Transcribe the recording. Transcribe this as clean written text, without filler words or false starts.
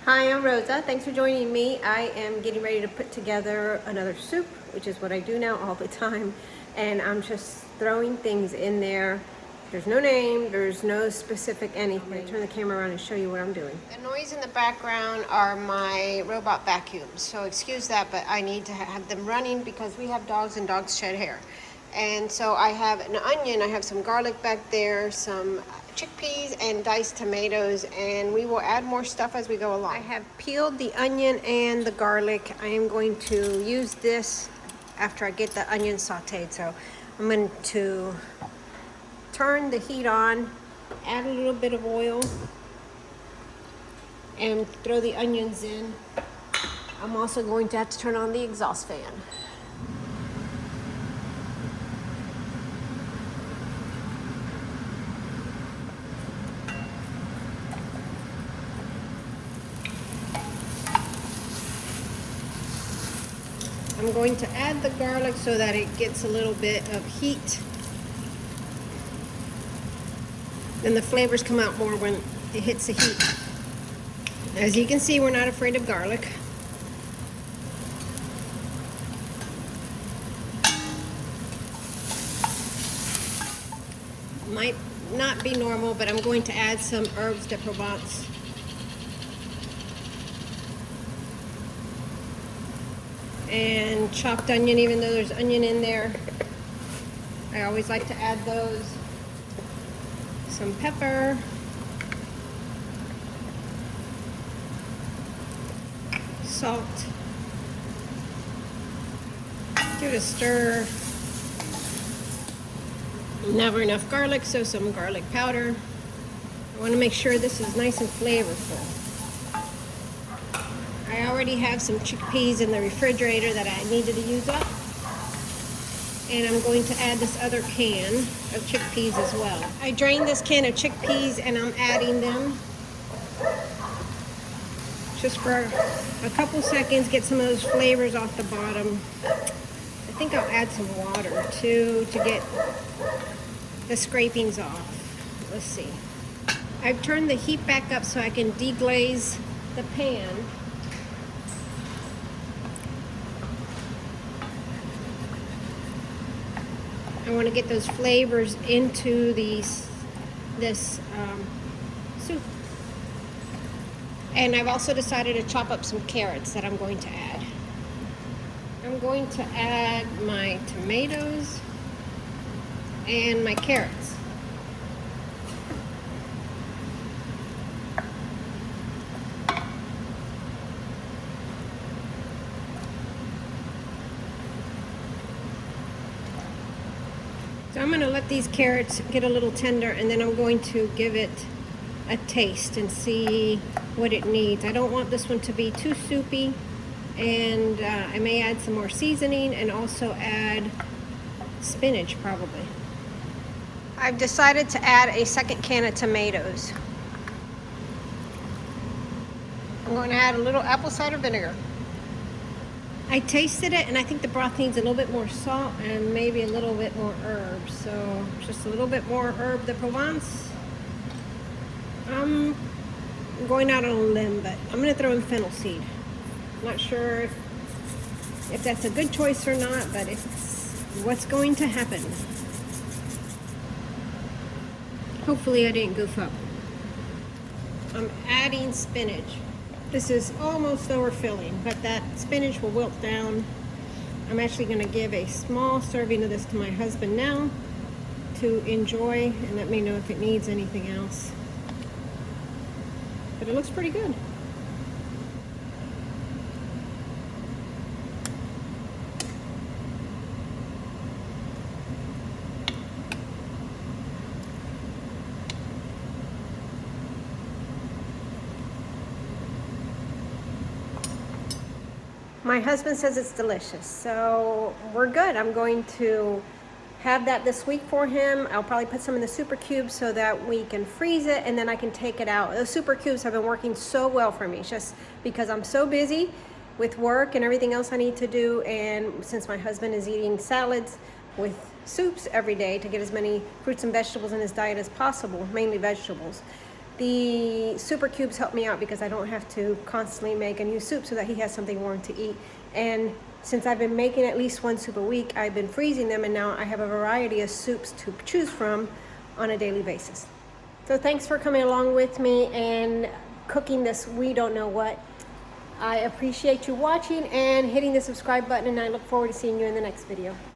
Hi, I'm Rosa. Thanks for joining me. I am getting ready to put together another soup, which is what I do now all the time. And I'm just throwing things in there. There's no name, there's no specific anything. I'm going to turn the camera around and show you what I'm doing. The noise in the background are my robot vacuums. So excuse that, but I need to have them running because we have dogs and dogs shed hair. And so I have an onion, I have some garlic back there, some chickpeas and diced tomatoes, and we will add more stuff as we go along. I have peeled the onion and the garlic. I am going to use this after I get the onion sauteed. So I'm going to turn the heat on, add a little bit of oil, and throw the onions in. I'm also going to have to turn on the exhaust fan. I'm going to add the garlic so that it gets a little bit of heat. Then the flavors come out more when it hits the heat. As you can see, we're not afraid of garlic. Might not be normal, but I'm going to add some herbs de Provence. And chopped onion, even though there's onion in there. I always like to add those. Some pepper. Salt. Give it a stir. Never enough garlic, so some garlic powder. I want to make sure this is nice and flavorful. I already have some chickpeas in the refrigerator that I needed to use up. And I'm going to add this other can of chickpeas as well. I drained this can of chickpeas and I'm adding them. Just for a couple seconds, get some of those flavors off the bottom. I think I'll add some water too to get the scrapings off. Let's see. I've turned the heat back up so I can deglaze the pan. I want to get those flavors into this soup. And I've also decided to chop up some carrots that I'm going to add. I'm going to add my tomatoes and my carrots. So I'm going to let these carrots get a little tender, and then I'm going to give it a taste and see what it needs. I don't want this one to be too soupy, and I may add some more seasoning and also add spinach probably. I've decided to add a second can of tomatoes. I'm going to add a little apple cider vinegar. I tasted it and I think the broth needs a little bit more salt and maybe a little bit more herbs. So just a little bit more herb de Provence. I'm going out on a limb, but I'm going to throw in fennel seed. Not sure if that's a good choice or not, but it's what's going to happen. Hopefully I didn't goof up. I'm adding spinach. This is almost overfilling, but that spinach will wilt down. I'm actually going to give a small serving of this to my husband now to enjoy and let me know if it needs anything else. But it looks pretty good. My husband says it's delicious, so we're good. I'm going to have that this week for him. I'll probably put some in the super cubes so that we can freeze it and then I can take it out. Those super cubes have been working so well for me, just because I'm so busy with work and everything else I need to do, and since my husband is eating salads with soups every day to get as many fruits and vegetables in his diet as possible, mainly vegetables. The Super Cubes help me out because I don't have to constantly make a new soup so that he has something warm to eat. And since I've been making at least one soup a week, I've been freezing them, and now I have a variety of soups to choose from on a daily basis. So thanks for coming along with me and cooking this we don't know what. I appreciate you watching and hitting the subscribe button, and I look forward to seeing you in the next video.